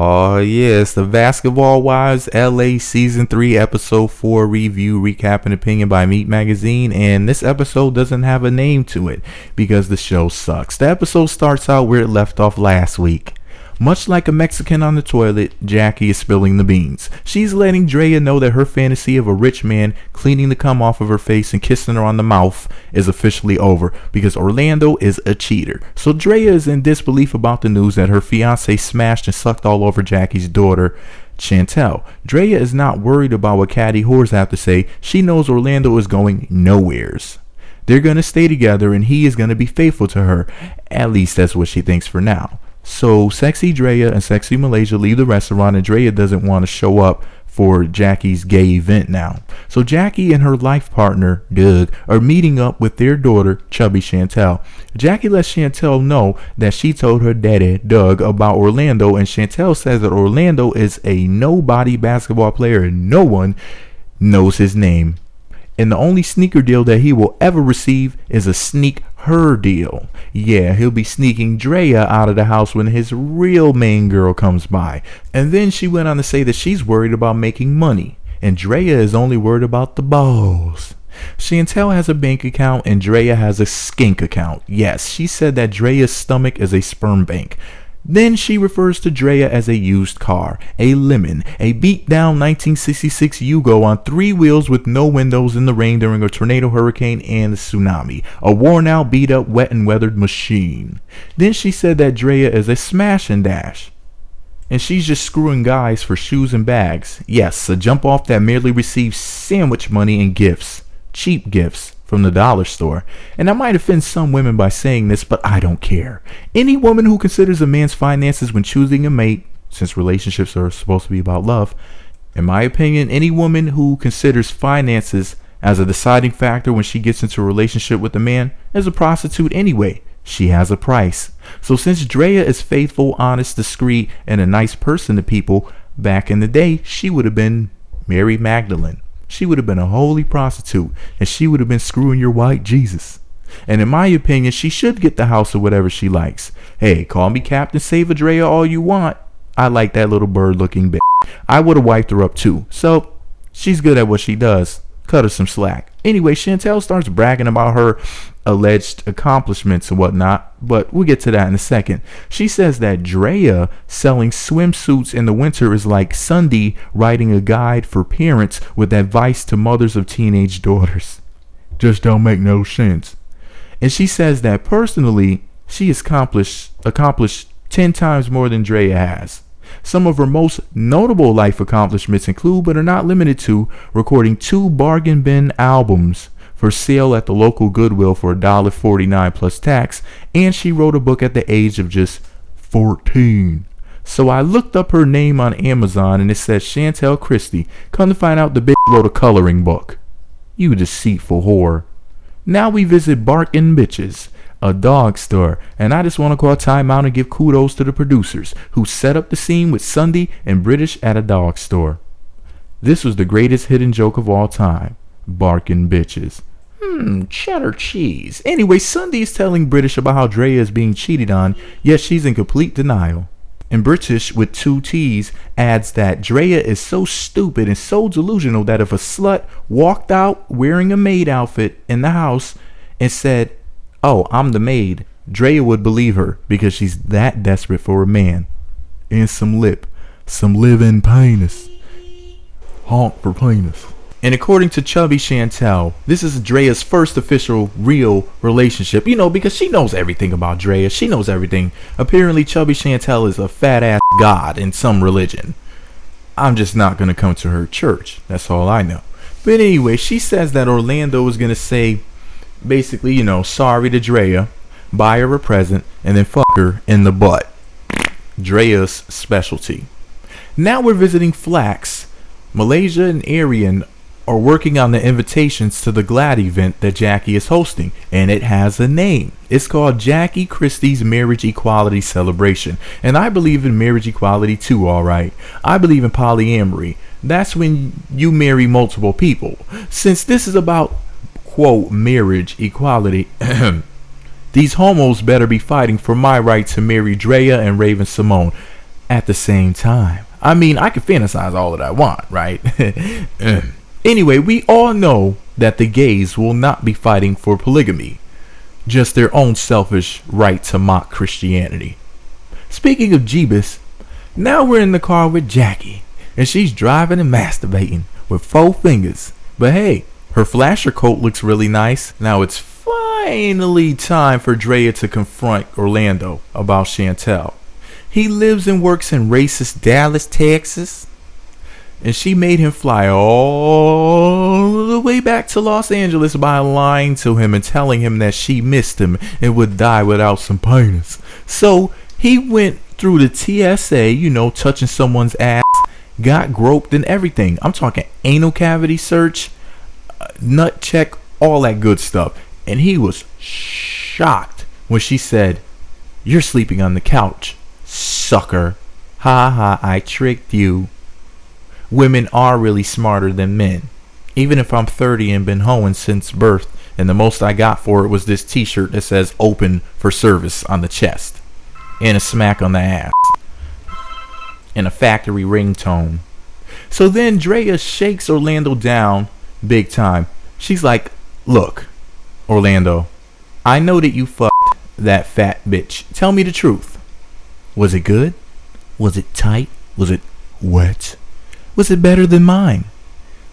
Oh yes, the Basketball Wives LA Season 3 Episode 4 review, recap, and opinion by Meat Magazine. And this episode doesn't have a name to it because the show sucks. The episode starts out where it left off last week. Much like a Mexican on the toilet, Jackie is spilling the beans. She's letting Drea know that her fantasy of a rich man cleaning the cum off of her face and kissing her on the mouth is officially over because Orlando is a cheater. So Drea is in disbelief about the news that her fiance smashed and sucked all over Jackie's daughter, Chantel. Drea is not worried about what catty whores have to say. She knows Orlando is going nowheres. They're going to stay together and he is going to be faithful to her. At least that's what she thinks for now. So sexy Drea and sexy Malaysia leave the restaurant, and Drea doesn't want to show up for Jackie's gay event now. So Jackie and her life partner, Doug, are meeting up with their daughter, chubby Chantel. Jackie lets Chantel know that she told her daddy, Doug, about Orlando, and Chantel says that Orlando is a nobody basketball player and no one knows his name. And the only sneaker deal that he will ever receive is a sneak her deal. Yeah, he'll be sneaking Drea out of the house when his real main girl comes by. And then she went on to say that she's worried about making money, and Drea is only worried about the balls. Chantel has a bank account and Drea has a skink account. Yes, she said that Drea's stomach is a sperm bank. Then she refers to Drea as a used car, a lemon, a beat-down 1966 Yugo on 3 wheels with no windows in the rain during a tornado, hurricane, and a tsunami, a worn-out, beat-up, wet and weathered machine. Then she said that Drea is a smash and dash, and she's just screwing guys for shoes and bags. Yes, a jump-off that merely receives sandwich money and gifts, cheap gifts, from the dollar store. And I might offend some women by saying this, but I don't care. Any woman who considers a man's finances when choosing a mate, since relationships are supposed to be about love, in my opinion, any woman who considers finances as a deciding factor when she gets into a relationship with a man is a prostitute anyway. She has a price. So since Drea is faithful, honest, discreet, and a nice person to people, back in the day, she would have been Mary Magdalene. She would have been a holy prostitute, and she would have been screwing your white Jesus. And in my opinion, she should get the house or whatever she likes. Hey, call me Captain Save Drea all you want. I like that little bird looking bitch. I would have wiped her up too. So she's good at what she does. Cut her some slack. Anyway, Chantel starts bragging about her alleged accomplishments and whatnot, but we'll get to that in a second. She says that Drea selling swimsuits in the winter is like Sundy writing a guide for parents with advice to mothers of teenage daughters. Just don't make no sense. And she says that personally, she has accomplished 10 times more than Drea has. Some of her most notable life accomplishments include, but are not limited to, recording 2 bargain bin albums for sale at the local Goodwill for $1.49 plus tax, and she wrote a book at the age of just 14. So I looked up her name on Amazon and it says Chantel Christie. Come to find out, the bitch wrote a coloring book. You deceitful whore. Now we visit Barkin' Bitches, a dog store, and I just want to call time out and give kudos to the producers who set up the scene with Sundy and British at a dog store. This was the greatest hidden joke of all time. Barkin' Bitches. Cheddar cheese. Anyway, Sundy is telling British about how Drea is being cheated on, yet she's in complete denial. And British, with 2 T's, adds that Drea is so stupid and so delusional that if a slut walked out wearing a maid outfit in the house and said, "Oh, I'm the maid," Drea would believe her because she's that desperate for a man. And some live-in penis. Honk for penis. And according to chubby Chantel, this is Drea's first official real relationship, because she knows everything about Drea. She knows everything. Apparently chubby Chantel is a fat ass god in some religion. I'm just not going to come to her church. That's all I know. But anyway, she says that Orlando is going to say, basically, sorry to Drea, buy her a present, and then fuck her in the butt. Drea's specialty. Now we're visiting Flax. Malaysia and Arian are working on the invitations to the GLAD event that Jackie is hosting, and it has a name. It's called Jackie Christie's Marriage Equality Celebration, and I believe in marriage equality too, alright. I believe in polyamory. That's when you marry multiple people. Since this is about, quote, marriage equality, these homos better be fighting for my right to marry Drea and Raven Simone. at the same time. I mean, I can fantasize all that I want, right? Anyway, we all know that the gays will not be fighting for polygamy, just their own selfish right to mock Christianity. Speaking of Jeebus, now we're in the car with Jackie, and she's driving and masturbating with 4 fingers. But hey, her flasher coat looks really nice. Now it's finally time for Drea to confront Orlando about Chantel. He lives and works in racist Dallas, Texas, and she made him fly all the way back to Los Angeles by lying to him and telling him that she missed him and would die without some penis. So he went through the TSA, touching someone's ass, got groped and everything. I'm talking anal cavity search, nut check, all that good stuff. And he was shocked when she said, "You're sleeping on the couch, sucker. Ha ha, I tricked you. Women are really smarter than men. Even if I'm 30 and been hoeing since birth, and the most I got for it was this t-shirt that says open for service on the chest, and a smack on the ass, and a factory ringtone." So then Drea shakes Orlando down big time. She's like, "Look, Orlando, I know that you fucked that fat bitch. Tell me the truth. Was it good? Was it tight? Was it wet? Was it better than mine?"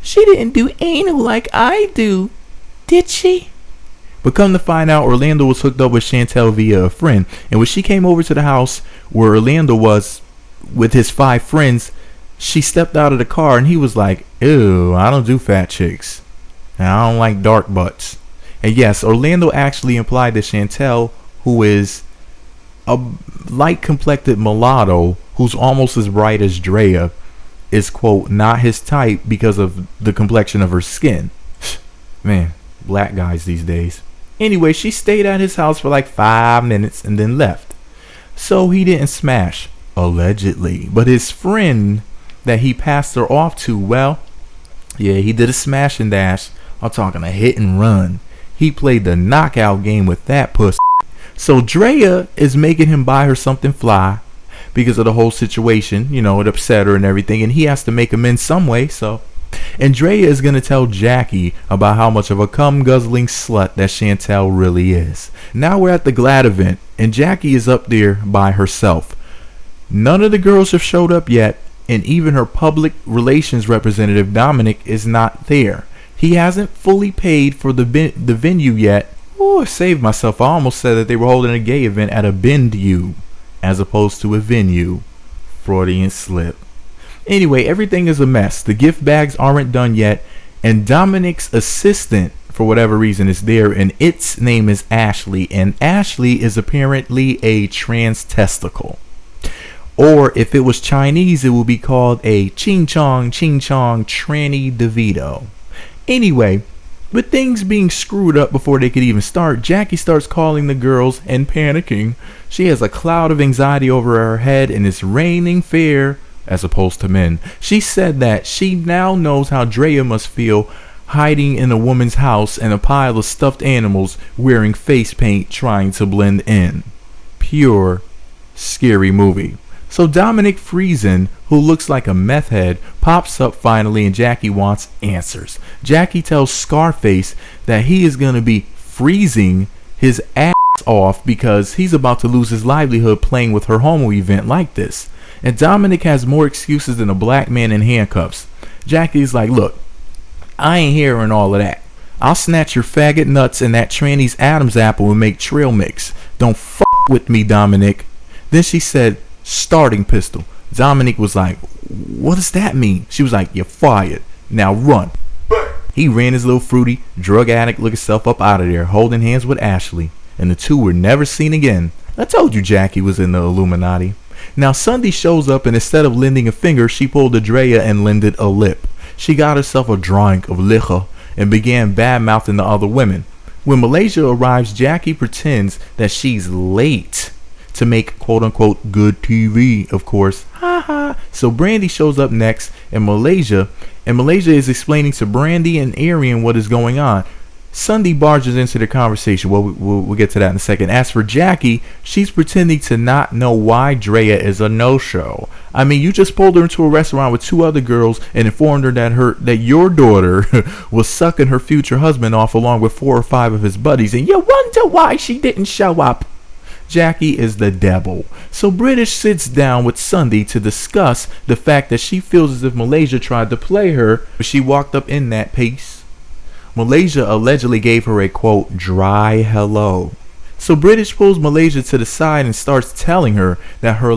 "She didn't do anal like I do, did she?" But come to find out, Orlando was hooked up with Chantel via a friend. And when she came over to the house where Orlando was with his 5 friends, she stepped out of the car and he was like, "Ew, I don't do fat chicks. And I don't like dark butts." And yes, Orlando actually implied that Chantel, who is a light-complected mulatto who's almost as bright as Drea, is, quote, not his type because of the complexion of her skin. Man, black guys these days. Anyway, she stayed at his house for like 5 minutes and then left. So he didn't smash, allegedly. But his friend that he passed her off to, well, yeah, he did a smash and dash. I'm talking a hit and run. He played the knockout game with that pussy. So Drea is making him buy her something fly because of the whole situation. It upset her and everything, and he has to make amends some way. And Drea is going to tell Jackie about how much of a cum-guzzling slut that Chantel really is. Now we're at the GLAAD event, and Jackie is up there by herself. None of the girls have showed up yet, and even her public relations representative, Dominic, is not there. He hasn't fully paid for the venue yet. Oh, I saved myself. I almost said that they were holding a gay event at a venue as opposed to a venue. Freudian slip. Anyway, everything is a mess. The gift bags aren't done yet, and Dominic's assistant, for whatever reason, is there, and its name is Ashley, and Ashley is apparently a trans testicle. Or if it was Chinese, it would be called a ching chong tranny DeVito. Anyway, with things being screwed up before they could even start, Jackie starts calling the girls and panicking. She has a cloud of anxiety over her head and it's raining fear as opposed to men. She said that she now knows how Drea must feel hiding in a woman's house and a pile of stuffed animals wearing face paint trying to blend in. Pure scary movie. So Dominic Friesen, who looks like a meth head, pops up finally and Jackie wants answers. Jackie tells Scarface that he is going to be freezing his ass off because he's about to lose his livelihood playing with her homo event like this. And Dominic has more excuses than a black man in handcuffs. Jackie's like, "Look, I ain't hearing all of that. I'll snatch your faggot nuts and that tranny's Adam's apple and make trail mix. Don't fuck with me, Dominic." Then she said, "Starting pistol." Dominic was like, "What does that mean?" She was like, "You're fired. Now run." He ran his little fruity, drug addict looking self up out of there, holding hands with Ashley, and the two were never seen again. I told you Jackie was in the Illuminati. Now Sunday shows up, and instead of lending a finger, she pulled a Drea and lended a lip. She got herself a drink of liquor and began bad-mouthing the other women. When Malaysia arrives, Jackie pretends that she's late to make quote-unquote good TV, of course. Ha ha. So Brandy shows up next, and Malaysia is explaining to Brandy and Arian what is going on. Sundy barges into the conversation. Well, we'll get to that in a second. As for Jackie, she's pretending to not know why Drea is a no-show. I mean, you just pulled her into a restaurant with 2 other girls and informed her that your daughter was sucking her future husband off along with 4 or 5 of his buddies, and you wonder why she didn't show up. Jackie is the devil. So British sits down with Sundy to discuss the fact that she feels as if Malaysia tried to play her when she walked up in that piece. Malaysia allegedly gave her a, quote, dry hello. So British pulls Malaysia to the side and starts telling her that ooh,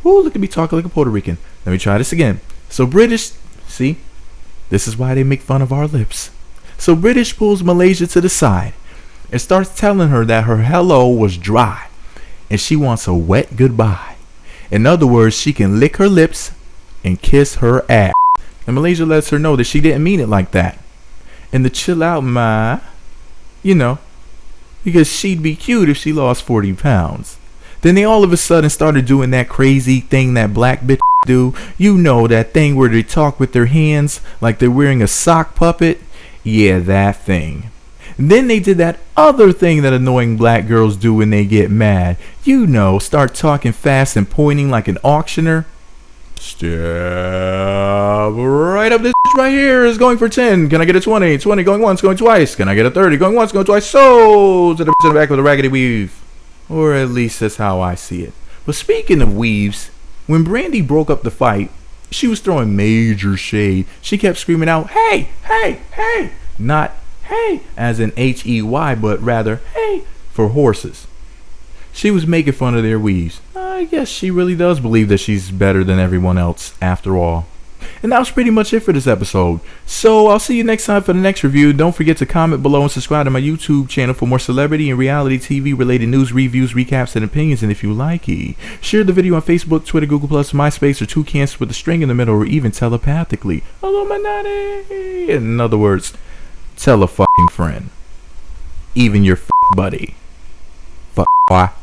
look at me talking like a Puerto Rican. Let me try this again. So British, see, this is why they make fun of our lips. So British pulls Malaysia to the side and starts telling her that her hello was dry and she wants a wet goodbye. In other words, she can lick her lips and kiss her ass. And Malaysia lets her know that she didn't mean it like that. And to chill out, ma, you know, because she'd be cute if she lost 40 pounds. Then they all of a sudden started doing that crazy thing that black bitch do. You know, that thing where they talk with their hands like they're wearing a sock puppet. Yeah, that thing. And then they did that other thing that annoying black girls do when they get mad. You know, start talking fast and pointing like an auctioneer. Step right up, this right here is going for 10. Can I get a 20? 20 going once, going twice. Can I get a 30? Going once, going twice. So to the in the back with a raggedy weave. Or at least that's how I see it. But speaking of weaves, when Brandy broke up the fight, she was throwing major shade. She kept screaming out, hey, hey, hey. Not hey as in H-E-Y, but rather hey for horses. She was making fun of their weaves. I guess she really does believe that she's better than everyone else after all. And that was pretty much it for this episode. So I'll see you next time for the next review. Don't forget to comment below and subscribe to my YouTube channel for more celebrity and reality TV related news, reviews, recaps, and opinions. And if you like it, share the video on Facebook, Twitter, Google+, MySpace, or Toucans with a string in the middle, or even telepathically. Illuminati! In other words, tell a fucking friend. Even your buddy. Fuck.